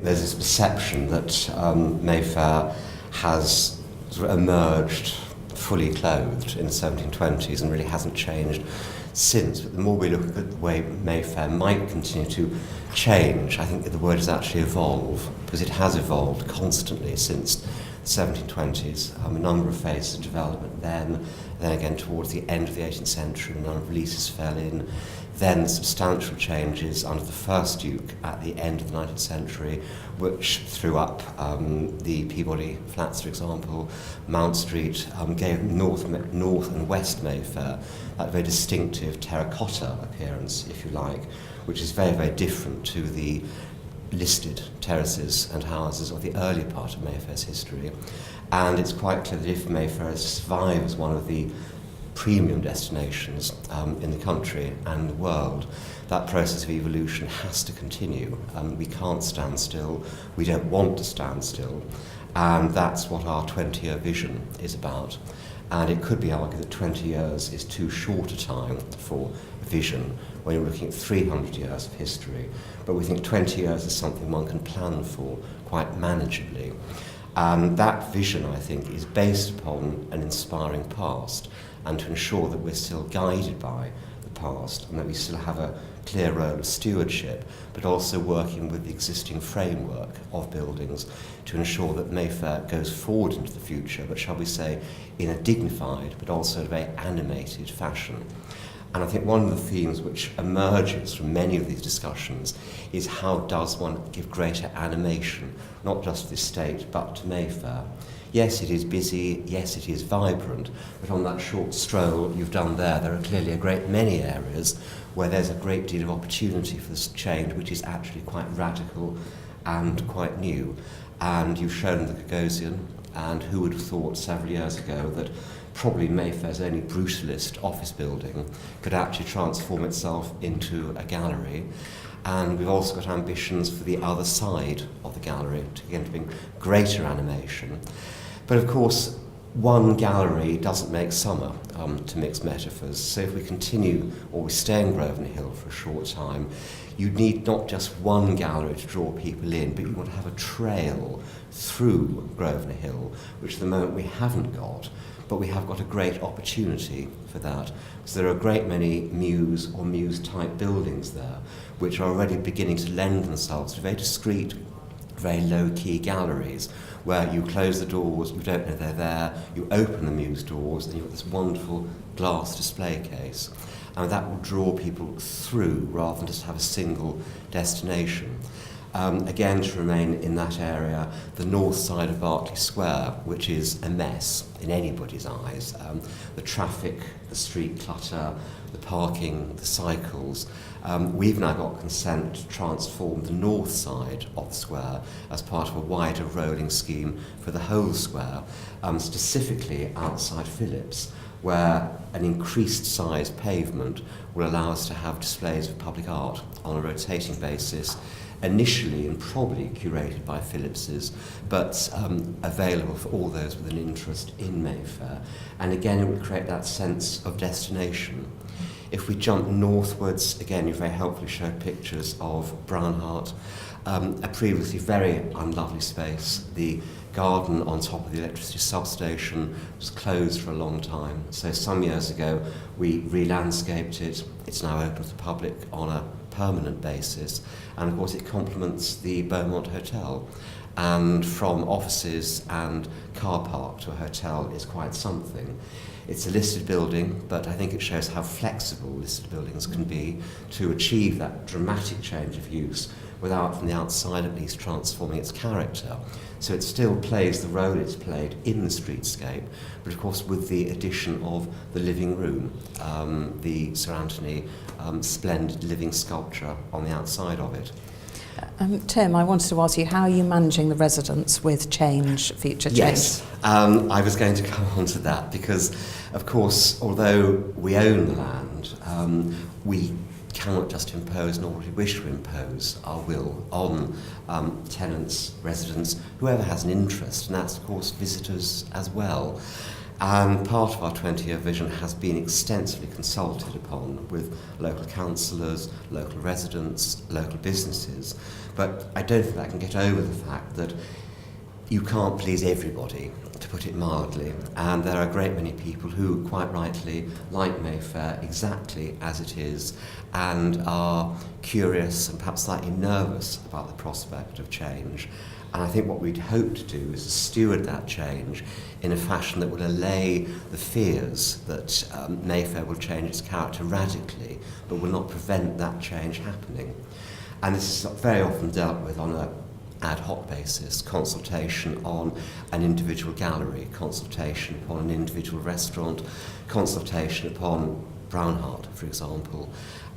there's this perception that Mayfair has sort of emerged fully clothed in the 1720s and really hasn't changed since. But the more we look at the way Mayfair might continue to change, I think that the word is actually evolve, because it has evolved constantly since the 1720s. A number of phases of development then again towards the end of the 18th century, a number of leases fell in, then substantial changes under the first Duke at the end of the 19th century, which threw up the Peabody Flats, for example. Mount Street gave North and West Mayfair that very distinctive terracotta appearance, if you like, which is very, very different to the listed terraces and houses of the earlier part of Mayfair's history. And it's quite clear that if Mayfair has survived as one of the premium destinations in the country and the world, that process of evolution has to continue. We can't stand still, we don't want to stand still, and that's what our 20-year vision is about. And it could be argued that 20 years is too short a time for vision when you're looking at 300 years of history, but we think 20 years is something one can plan for quite manageably. And that vision, I think, is based upon an inspiring past, and to ensure that we're still guided by the past and that we still have a clear role of stewardship, but also working with the existing framework of buildings to ensure that Mayfair goes forward into the future, but shall we say, in a dignified but also a very animated fashion. And I think one of the themes which emerges from many of these discussions is how does one give greater animation, not just to the estate, but to Mayfair. Yes, it is busy, yes, it is vibrant, but on that short stroll you've done there are clearly a great many areas where there's a great deal of opportunity for this change, which is actually quite radical and quite new. And you've shown the Gagosian, and who would have thought several years ago that probably Mayfair's only brutalist office building could actually transform itself into a gallery. And we've also got ambitions for the other side of the gallery to again to bring greater animation. But of course, one gallery doesn't make summer, to mix metaphors. So if we continue, or we stay in Grosvenor Hill for a short time, you need not just one gallery to draw people in, but you want to have a trail through Grosvenor Hill, which at the moment we haven't got. But we have got a great opportunity for that. So there are a great many muse or muse-type buildings there, which are already beginning to lend themselves to very discreet, very low-key galleries, where you close the doors, you don't know they're there, you open the muse doors, and you've got this wonderful glass display case. And that will draw people through rather than just have a single destination. Again, to remain in that area, the north side of Berkeley Square, which is a mess in anybody's eyes. The traffic, the street clutter, the parking, the cycles. We've now got consent to transform the north side of the square as part of a wider rolling scheme for the whole square, specifically outside Phillips, where an increased size pavement will allow us to have displays of public art on a rotating basis, initially and probably curated by Phillips's, but available for all those with an interest in Mayfair. And again, it would create that sense of destination. If we jump northwards, again, you very helpfully showed pictures of Brownhart, a previously very unlovely space. The garden on top of the electricity substation was closed for a long time. So some years ago, we re-landscaped it. It's now open to the public on a permanent basis. And of course, it complements the Beaumont Hotel. And from offices and car park to a hotel is quite something. It's a listed building, but I think it shows how flexible listed buildings can be to achieve that dramatic change of use without, from the outside at least, transforming its character. So it still plays the role it's played in the streetscape, but of course with the addition of the living room, the Sir Anthony splendid living sculpture on the outside of it. Tim, I wanted to ask you, how are you managing the residents with change, future change? Yes, I was going to come on to that because, of course, although we own the land, we cannot just impose, nor would we wish to impose our will on tenants, residents, whoever has an interest, and that's, of course, visitors as well. And part of our 20-year vision has been extensively consulted upon with local councillors, local residents, local businesses. But I don't think that can get over the fact that you can't please everybody, to put it mildly, and there are a great many people who, quite rightly, like Mayfair exactly as it is, and are curious and perhaps slightly nervous about the prospect of change. And I think what we'd hope to do is to steward that change in a fashion that will allay the fears that Mayfair will change its character radically, but will not prevent that change happening. And this is very often dealt with on a ad hoc basis, consultation on an individual gallery, consultation upon an individual restaurant, consultation upon Brownheart, for example.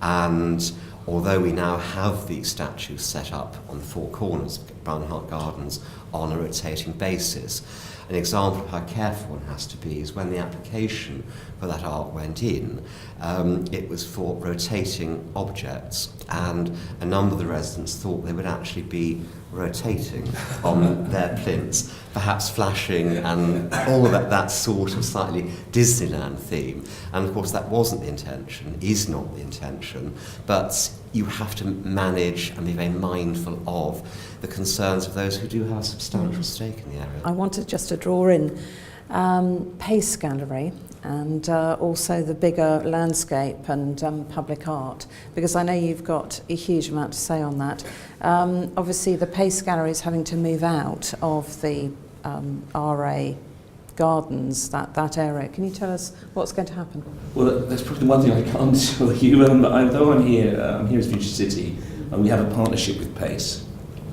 And although we now have these statues set up on the four corners of Brownheart Gardens on a rotating basis, an example of how careful one has to be is when the application for that art went in, it was for rotating objects, and a number of the residents thought they would actually be rotating on their plinths, perhaps flashing and all of that sort of slightly Disneyland theme. And of course that wasn't the intention, is not the intention, but you have to manage and be very mindful of the concerns of those who do have a substantial stake in the area. I wanted just to draw in Pace Gallery and also the bigger landscape and public art, because I know you've got a huge amount to say on that. Obviously the Pace Gallery is having to move out of the RA Gardens, that area. Can you tell us what's going to happen? Well, that's probably one thing I can't tell you. Although I'm here as Future City, and we have a partnership with Pace,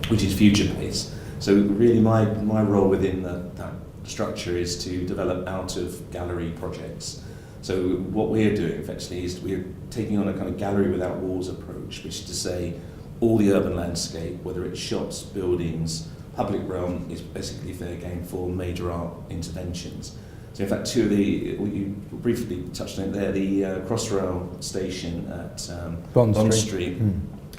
which is FuturePace. So really my role within that structure is to develop out-of-gallery projects. So what we're doing effectively is we're taking on a kind of gallery without walls approach, which is to say all the urban landscape, whether it's shops, buildings, public realm, is basically fair game for major art interventions. So in fact, two of you briefly touched on it there, the Crossrail station at Bond Street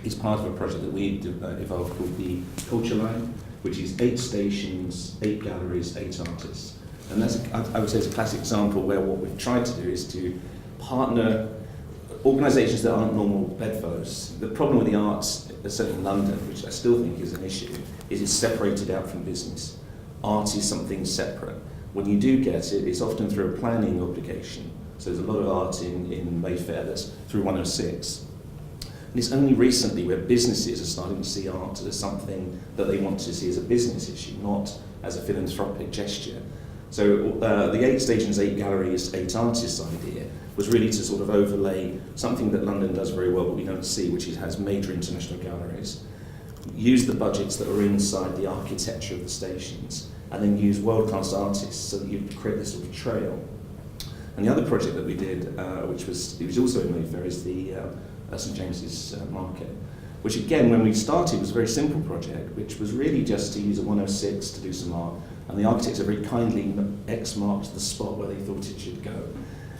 is part of a project that we evolved called the Culture Line, which is 8 stations, 8 galleries, 8 artists. And that's, I would say, it's a classic example where what we've tried to do is to partner organisations that aren't normal bedfellows. The problem with the arts, certainly in London, which I still think is an issue, is it's separated out from business. Art is something separate. When you do get it, it's often through a planning obligation. So there's a lot of art in Mayfair that's through 106. And it's only recently where businesses are starting to see art as something that they want to see as a business issue, not as a philanthropic gesture. So the 8 stations, 8 galleries, 8 artists idea was really to sort of overlay something that London does very well but we don't see, which has major international galleries. Use the budgets that are inside the architecture of the stations, and then use world-class artists so that you create this sort of trail. And the other project that we did, which was also in Mayfair, is the St James's Market, which again, when we started, was a very simple project, which was really just to use a 106 to do some art, and the architects very kindly X-marked the spot where they thought it should go.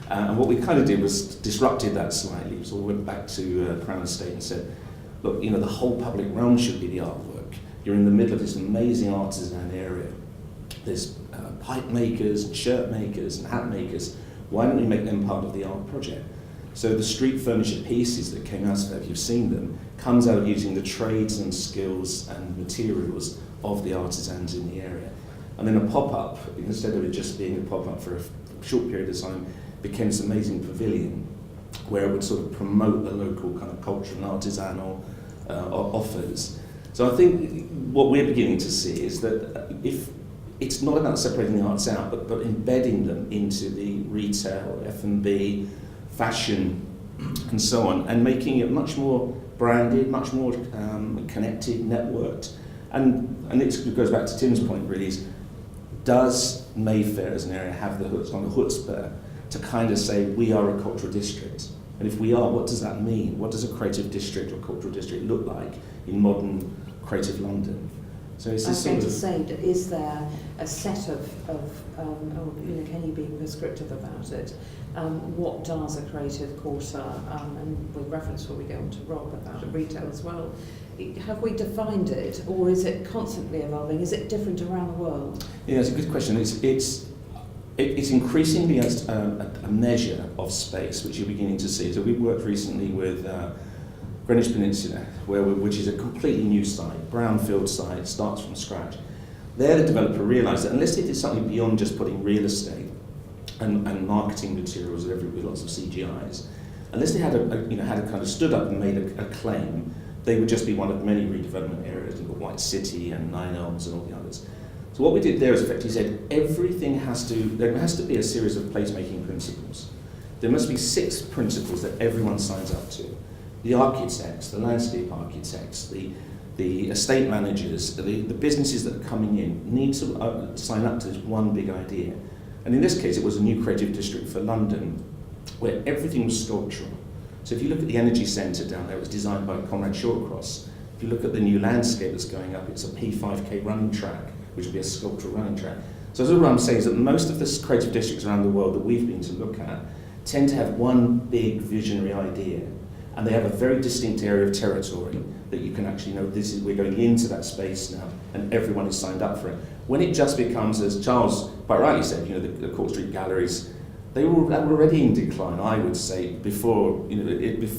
And what we kind of did was disrupted that slightly, so we went back to Crown Estate and said, look, the whole public realm should be the artwork. You're in the middle of this amazing artisan area. There's pipe makers, and shirt makers, and hat makers. Why don't we make them part of the art project? So the street furniture pieces that came out of that, if you've seen them, comes out of using the trades and skills and materials of the artisans in the area. And then a pop-up, instead of it just being a pop-up for a short period of time, became this amazing pavilion where it would sort of promote the local kind of culture and artisanal offers. So I think what we're beginning to see is that if it's not about separating the arts out, but embedding them into the retail, F&B, fashion, and so on, and making it much more branded, much more connected, networked. And it goes back to Tim's point, really, is does Mayfair as an area have the chutzpah to kind of say we are a cultural district? And if we are, what does that mean? What does a creative district or cultural district look like in modern creative London? So it's this I was going to say, is there a set of can you be prescriptive about it? What does a creative quarter, and with reference to what we go on to Rob about retail as well, have we defined it, or is it constantly evolving? Is it different around the world? Yeah, it's a good question. It's increasingly a measure of space, which you're beginning to see. So we've worked recently with Greenwich Peninsula, which is a completely new site, brownfield site, starts from scratch. There the developer realised that unless they did something beyond just putting real estate and marketing materials with lots of CGIs, unless they had had a kind of stood up and made a claim, they would just be one of many redevelopment areas. You've got White City and Nine Elms and all the others. So what we did there is effectively said there has to be a series of placemaking principles. There must be 6 principles that everyone signs up to. The architects, the landscape architects, the estate managers, the businesses that are coming in need to sign up to this one big idea. And in this case, it was a new creative district for London, where everything was sculptural. So if you look at the energy centre down there, it was designed by Conrad Shawcross. If you look at the new landscape that's going up, it's a P5K running track, which will be a sculptural running track. So as what I'm saying is that most of the creative districts around the world that we've been to look at tend to have one big visionary idea, and they have a very distinct area of territory that you can actually know we're going into that space now, and everyone is signed up for it. When it just becomes, as Charles quite rightly said, the Court Street galleries, they were already in decline, I would say, before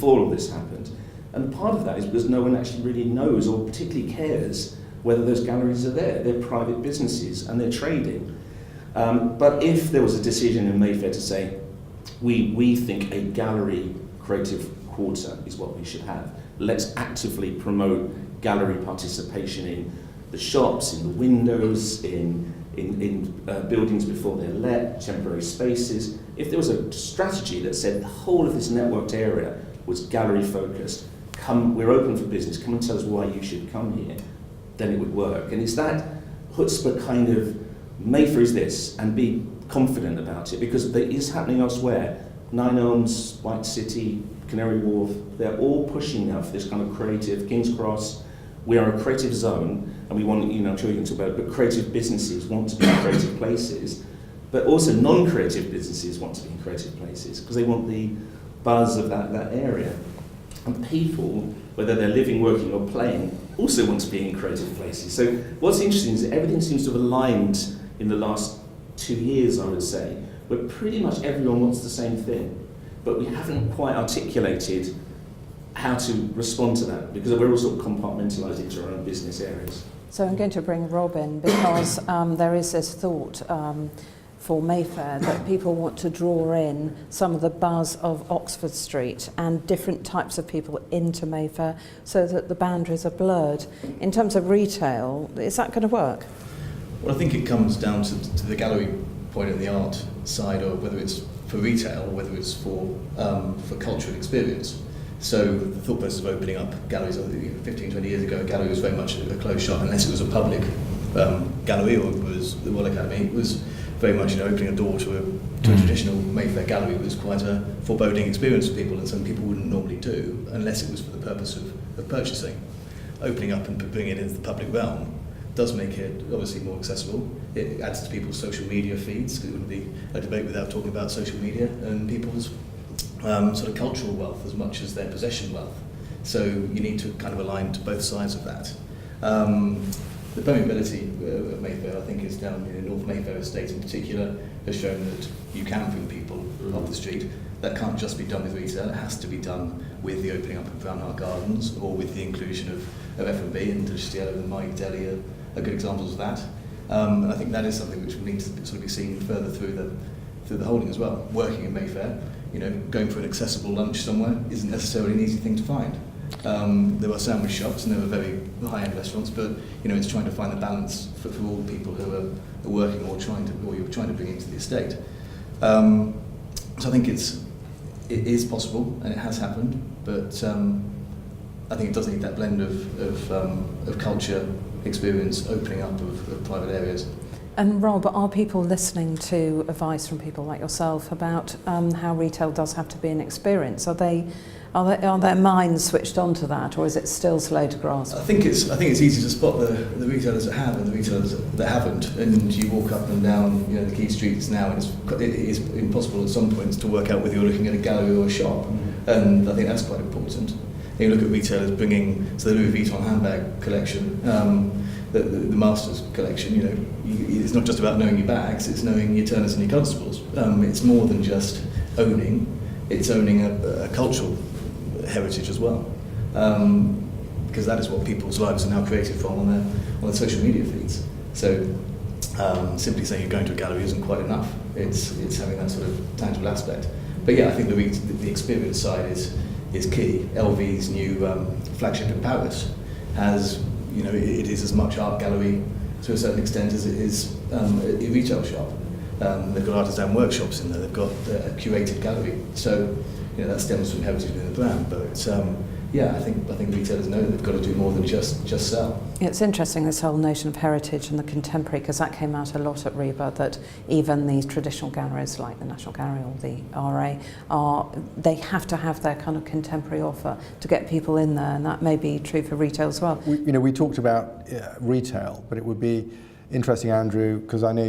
all this happened. And part of that is because no one actually really knows or particularly cares whether those galleries are there. They're private businesses and they're trading. But if there was a decision in Mayfair to say, we think a gallery creative quarter is what we should have, let's actively promote gallery participation in the shops, in the windows, in buildings before they're let, temporary spaces. If there was a strategy that said the whole of this networked area was gallery focused, we're open for business, come and tell us why you should come here, then it would work. And it's that chutzpah kind of, Mayfair is this, and be confident about it, because it is happening elsewhere. Nine Elms, White City, Canary Wharf, they're all pushing now for this kind of creative, King's Cross. We are a creative zone, and we want, I'm sure you can talk about it, but creative businesses want to be in creative places, but also non-creative businesses want to be in creative places, because they want the buzz of that area. And people, whether they're living, working or playing, also want to be in creative places. So what's interesting is that everything seems to have aligned in the last 2 years, I would say, where pretty much everyone wants the same thing, but we haven't quite articulated how to respond to that, because we're all sort of compartmentalised into our own business areas. So I'm going to bring Rob in, because there is this thought for Mayfair that people want to draw in some of the buzz of Oxford Street and different types of people into Mayfair so that the boundaries are blurred. In terms of retail, is that going to work? Well, I think it comes down to the gallery point and the art side, or whether it's for retail or whether it's for cultural experience. So the thought process of opening up galleries, 15, 20 years ago, a gallery was very much a closed shop, unless it was a public gallery, or it was the Royal Academy. It was very much opening a door to a traditional Mayfair gallery was quite a foreboding experience for people, and some people wouldn't normally do unless it was for the purpose of purchasing. Opening up and bringing it into the public realm does make it obviously more accessible. It adds to people's social media feeds, because it wouldn't be a debate without talking about social media and people's sort of cultural wealth as much as their possession wealth. So you need to kind of align to both sides of that. The permeability of Mayfair, I think, is down in North Mayfair Estate in particular, has shown that you can bring people off the street. That can't just be done with retail, it has to be done with the opening up of Brown Heart Gardens, or with the inclusion of F&B, and Delicious Yellow and Mike Deli are good examples of that. And I think that is something which will need to sort of be seen further through the holding as well. Working in Mayfair, going for an accessible lunch somewhere isn't necessarily an easy thing to find. There are sandwich shops and there are very high-end restaurants, but it's trying to find the balance for all the people who are working or you're trying to bring into the estate. So I think it is possible and it has happened, but I think it does need that blend of culture, experience, opening up of private areas. And Rob, are people listening to advice from people like yourself about how retail does have to be an experience? Are their minds switched on to that, or is it still slow to grasp? I think it's easy to spot the retailers that have and the retailers that haven't. And you walk up and down the key streets now, and it is impossible at some points to work out whether you're looking at a gallery or a shop. And I think that's quite important. And you look at retailers bringing, so the Louis Vuitton handbag collection, the Masters collection, you know, it's not just about knowing your bags, it's knowing your Turners and your Constables. It's more than just owning, it's owning a cultural heritage as well. Because that is what people's lives are now created from on their social media feeds. So simply saying you're going to a gallery isn't quite enough. It's having that sort of tangible aspect. But yeah, I think the experience side is key. LV's new flagship in Paris has, you know, it is as much art gallery to a certain extent as it is a retail shop. They've got artisan workshops in there. They've got a curated gallery. So, you know, that stems from heritage within the brand. But yeah, I think retailers know that they've got to do more than just sell. It's interesting, this whole notion of heritage and the contemporary, because that came out a lot at RIBA, that even these traditional galleries like the National Gallery or the RA, they have to have their kind of contemporary offer to get people in there, and that may be true for retail as well. We talked about retail, but it would be interesting, Andrew, because I know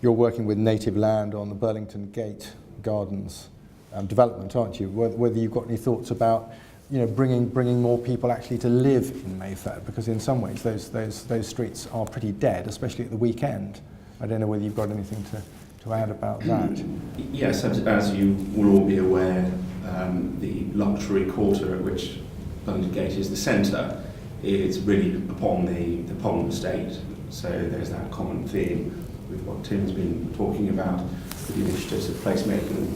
you're working with Native Land on the Burlington Gate Gardens development, aren't you? Whether you've got any thoughts about, you know, bringing more people actually to live in Mayfair, because in some ways those streets are pretty dead, especially at the weekend. I don't know whether you've got anything to add about that. Yes, as you will all be aware, the luxury quarter at which Burlington Gate is the centre is really upon the Pollen estate. So there's that common theme with what Tim's been talking about, with the initiatives of placemaking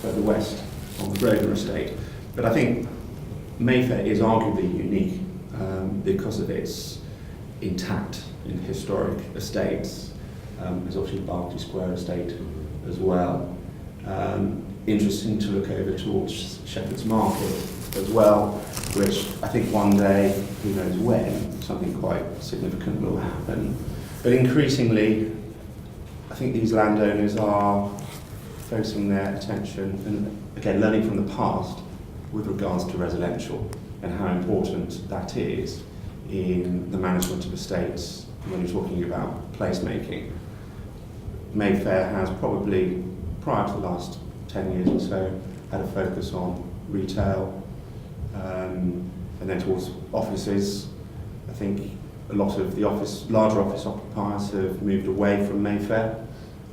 further west on the Grosvenor estate. But I think Mayfair is arguably unique because of its intact and historic estates. There's obviously the Berkeley Square estate as well. Interesting to look over towards Shepherd's Market as well, which I think one day, who knows when, something quite significant will happen. But increasingly, I think these landowners are focusing their attention and, again, learning from the past with regards to residential and how important that is in the management of estates when you're talking about placemaking. Mayfair has probably, prior to the last 10 years or so, had a focus on retail, and then towards offices. I think a lot of the larger office occupiers have moved away from Mayfair,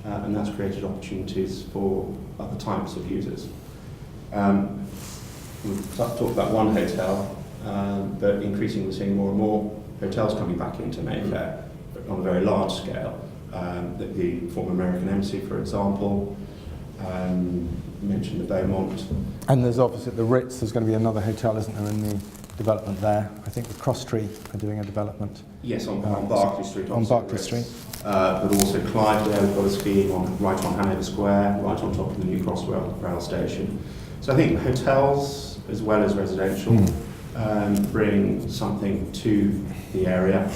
and that's created opportunities for other types of users. We've talked about one hotel, but increasingly we're seeing more and more hotels coming back into Mayfair, but on a very large scale. The former American Embassy, for example, you mentioned the Beaumont. And there's opposite the Ritz, there's going to be another hotel, isn't there, in the development there? I think the Crosstree are doing a development. Yes, on Berkeley Street. On Berkeley Street. But also Clydesdale, we've got a scheme right on Hanover Square, right on top of the new Crossrail rail station. So I think hotels, as well as residential, bring something to the area.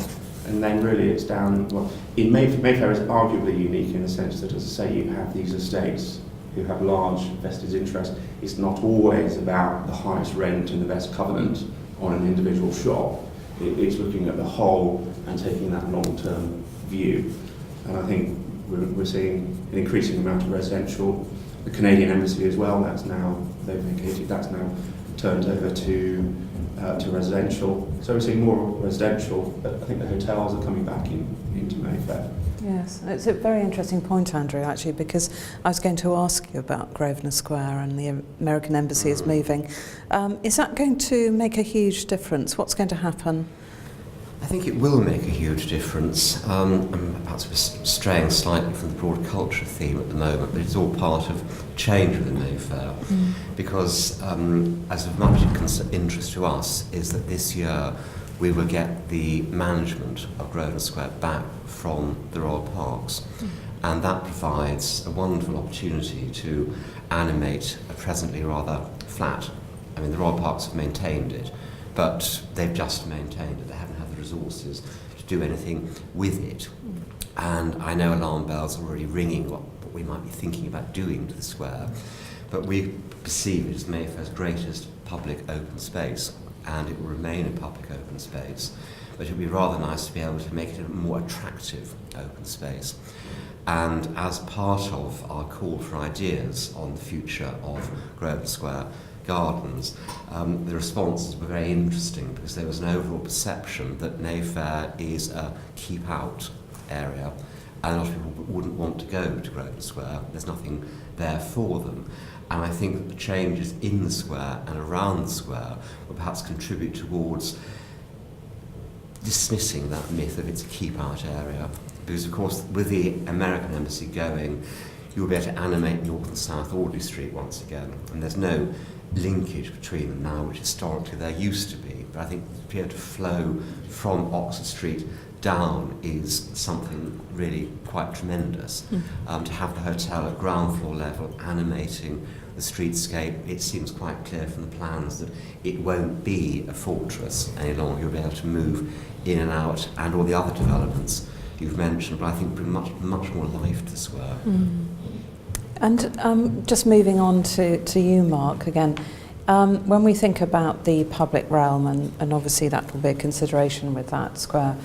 And then really it's down, well, in Mayfair is arguably unique in the sense that, as I say, you have these estates who have large vested interest. It's not always about the highest rent and the best covenant on an individual shop. It's looking at the whole and taking that long-term view. And I think we're seeing an increasing amount of residential. The Canadian Embassy as well, they've vacated, that's now turned over to residential. So we're seeing more residential, but I think the hotels are coming back into Mayfair. Yes, it's a very interesting point, Andrew, actually, because I was going to ask you about Grosvenor Square and the American Embassy is moving. Is that going to make a huge difference? What's going to happen? I think it will make a huge difference. Perhaps we're straying slightly from the broad culture theme at the moment, but it's all part of change within Mayfair. Because as of much interest to us is that this year we will get the management of Grosvenor Square back from the Royal Parks. And that provides a wonderful opportunity to animate a presently rather flat. I mean, the Royal Parks have maintained it, but they've just maintained it. They haven't had the resources to do anything with it. And I know alarm bells are already ringing what we might be thinking about doing to the square, but we perceive it as Mayfair's greatest public open space, and it will remain a public open space. But it would be rather nice to be able to make it a more attractive open space. And as part of our call for ideas on the future of Grosvenor Square, Gardens, the responses were very interesting because there was an overall perception that Mayfair is a keep-out area, and a lot of people wouldn't want to go to Grosvenor Square. There's nothing there for them. And I think that the changes in the square and around the square will perhaps contribute towards dismissing that myth of it's a keep-out area. Because, of course, with the American embassy going, you'll be able to animate North and South Audley Street once again. And there's no linkage between them now, which historically there used to be. But I think to be able to flow from Oxford Street down is something really quite tremendous. To have the hotel at ground floor level animating the streetscape, it seems quite clear from the plans that it won't be a fortress any longer. You'll be able to move in and out, and all the other developments you've mentioned, but I think bring much more life to the square. And just moving on to you, Mark, again, when we think about the public realm, and obviously that will be a consideration with that square,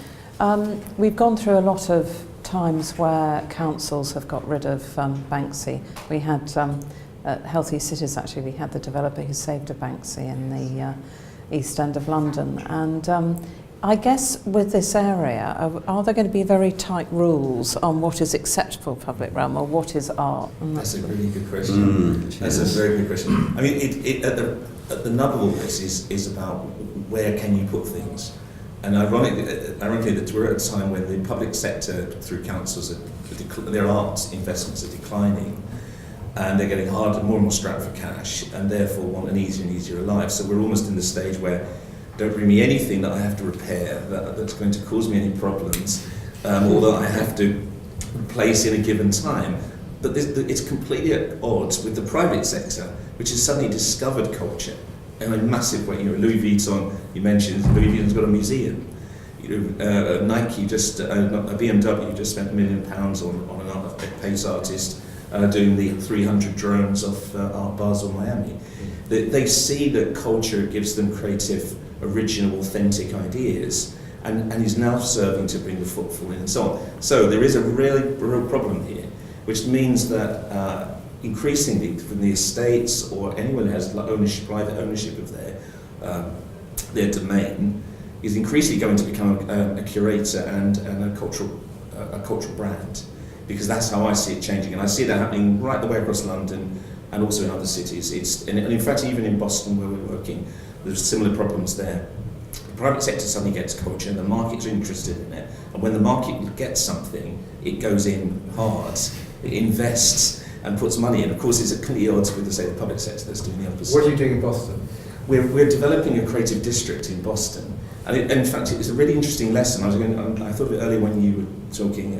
we've gone through a lot of times where councils have got rid of Banksy. We had at Healthy Cities, actually, we had the developer who saved a Banksy in the East End of London. And I guess with this area, are there going to be very tight rules on what is acceptable public realm or what is art? That's a really good question. That's a very good question. I mean, it at the nub of all this is about where can you put things. And ironically that we're at a time when the public sector, through councils, their arts investments are declining, and they're getting harder, more and more strapped for cash, and therefore want an easier and easier life. So we're almost in the stage where don't bring me anything that I have to repair that's going to cause me any problems, or that I have to replace in a given time. But it's completely at odds with the private sector, which has suddenly discovered culture in a massive way. You know, Louis Vuitton, you mentioned, Louis Vuitton's got a museum. You know, Nike a BMW just spent £1 million on a Pace artist doing the 300 drones off Art Basel, Miami. They see that culture gives them creative, original, authentic ideas, and is now serving to bring the footfall in and so on. So there is a real problem here, which means that increasingly from the estates or anyone who has private ownership of their domain is increasingly going to become a curator and a cultural brand, because that's how I see it changing, and I see that happening right the way across London and also in other cities. And in fact, even in Boston where we're working, there's similar problems there. The private sector suddenly gets culture and the market's interested in it, and when the market gets something, it goes in hard, it invests and puts money in. Of course, it's at complete odds with, the public sector that's doing the opposite. What are you doing in Boston? We're developing a creative district in Boston, and in fact, it's a really interesting lesson. I thought of it earlier when you were talking.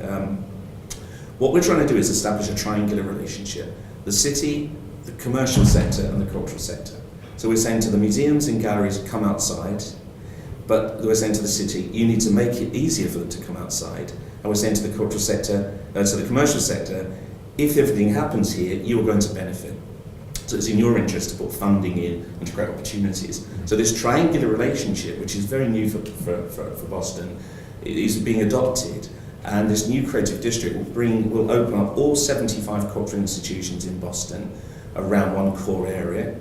What we're trying to do is establish a triangular relationship: the city, the commercial sector, and the cultural sector. So we're saying to the museums and galleries, come outside, but we're saying to the city, you need to make it easier for them to come outside. And we're saying to the cultural sector, to the commercial sector, if everything happens here, you are going to benefit. So it's in your interest to put funding in and to create opportunities. So this triangular relationship, which is very new for Boston, is being adopted. And this new creative district will open up all 75 cultural institutions in Boston around one core area.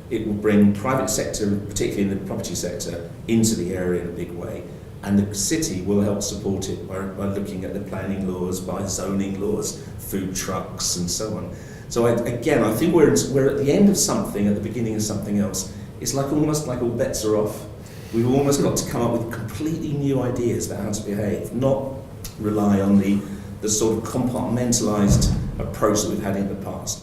It will bring private sector, particularly in the property sector, into the area in a big way. And the city will help support it by looking at the planning laws, by zoning laws, food trucks, and so on. So I think we're at the end of something, at the beginning of something else. It's almost like all bets are off. We've almost got to come up with completely new ideas about how to behave, not rely on the sort of compartmentalised approach that we've had in the past.